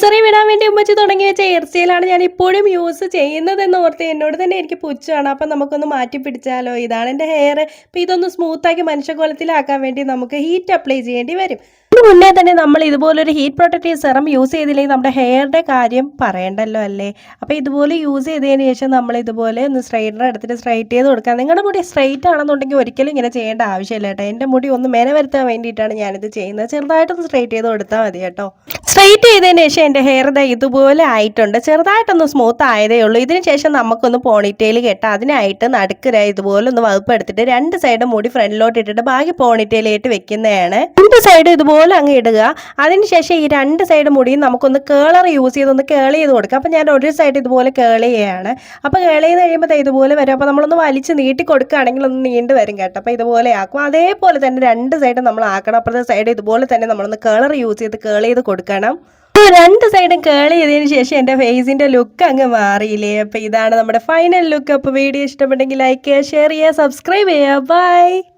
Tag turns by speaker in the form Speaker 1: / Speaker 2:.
Speaker 1: Nursery വിടാൻ വേണ്ടി ഉമ്മച്ചി തുടങ്ങി വെച്ച ഹെയർ സ്റ്റൈലാണ് ഞാൻ ഇപ്പോഴും യൂസ് ചെയ്യുന്നതെന്ന് ഓർത്ത് എന്നോട് തന്നെ എനിക്ക് പുച്ഛമാണ്. അപ്പം നമുക്കൊന്ന് മാറ്റി പിടിച്ചാലോ? ഇതാണ് എൻ്റെ ഹെയർ. അപ്പം ഇതൊന്ന് സ്മൂത്താക്കി മനുഷ്യക്കോലത്തിലാക്കാൻ വേണ്ടി നമുക്ക് ഹീറ്റ് അപ്ലൈ ചെയ്യേണ്ടി വരും. ഇതിന് മുന്നേ തന്നെ നമ്മൾ ഇതുപോലൊരു ഹീറ്റ് പ്രൊട്ടക്റ്റീവ് സെറം യൂസ് ചെയ്തില്ലെങ്കിൽ നമ്മുടെ ഹെയറിൻ്റെ കാര്യം പറയണ്ടല്ലോ അല്ലേ. അപ്പോൾ ഇതുപോലെ യൂസ് ചെയ്തതിന് ശേഷം നമ്മൾ ഇതുപോലെ ഒന്ന് സ്ട്രൈറ്റ്നർ എടുത്തിട്ട് സ്ട്രൈറ്റ് ചെയ്ത് കൊടുക്കാം. നിങ്ങളുടെ മുടി സ്ട്രൈറ്റ് ആണെന്നുണ്ടെങ്കിൽ ഒരിക്കലും ഇങ്ങനെ ചെയ്യേണ്ട ആവശ്യമില്ല കേട്ടോ. എൻ്റെ മുടി ഒന്ന് മെന വരുത്താൻ വേണ്ടിയിട്ടാണ് ഞാനിത് ചെയ്യുന്നത്. ചെറുതായിട്ടൊന്ന് സ്ട്രൈറ്റ് ചെയ്ത് കൊടുത്താൽ മതി കേട്ടോ. സ്ട്രൈറ്റ് ചെയ്തതിന് ശേഷം എൻ്റെ ഹെയർ ഇതുപോലെ ആയിട്ടുണ്ട്. ചെറുതായിട്ടൊന്ന് സ്മൂത്ത് ആയതേ ഉള്ളൂ. ഇതിന് ശേഷം നമുക്കൊന്ന് പോണിറ്റെയിൽ കെട്ടാം. അതിനായിട്ട് നടുക്കര ഇതുപോലെ ഒന്ന് വകുപ്പ് എടുത്തിട്ട് രണ്ട് സൈഡും മുടി ഫ്രണ്ടിലോട്ട് ഇട്ടിട്ട് ബാക്കി പോണിറ്റെയിലായിട്ട് വെക്കുന്നതാണ്. രണ്ട് സൈഡ് ഇതുപോലെ അങ്ങ് ഇടുക. അതിനുശേഷം ഈ രണ്ട് സൈഡ് മുടിയും നമുക്കൊന്ന് കേളർ യൂസ് ചെയ്തൊന്ന് കേൾ ചെയ്ത് കൊടുക്കാം. അപ്പം ഞാൻ ഒരു സൈഡ് ഇതുപോലെ കേൾ ചെയ്യുകയാണ്. അപ്പോൾ കേൾ ചെയ്ത് കഴിയുമ്പോൾ ഇതുപോലെ വരും. അപ്പോൾ നമ്മളൊന്ന് വലിച്ച് നീട്ടി കൊടുക്കുകയാണെങ്കിൽ ഒന്ന് നീണ്ടു വരും കേട്ടോ. അപ്പോൾ ഇതുപോലെ ആക്കും. അതേപോലെ തന്നെ രണ്ട് സൈഡും നമ്മൾ ആക്കണം. അപ്പോഴത്തെ സൈഡ് ഇതുപോലെ തന്നെ നമ്മളൊന്ന് കേളർ യൂസ് ചെയ്ത് കേൾ ചെയ്ത് കൊടുക്കണം. രണ്ട് സൈഡും കേൾ ചെയ്തതിന് ശേഷം എൻ്റെ ഫേസിൻ്റെ ലുക്ക് അങ്ങ് മാറിയില്ലേ. അപ്പോൾ ഇതാണ് നമ്മുടെ ഫൈനൽ ലുക്ക്. അപ്പോൾ വീഡിയോ ഇഷ്ടപ്പെട്ടെങ്കിൽ ലൈക്ക് ചെയ്യുക, ഷെയർ ചെയ്യുക, സബ്സ്ക്രൈബ് ചെയ്യുക. ബൈ.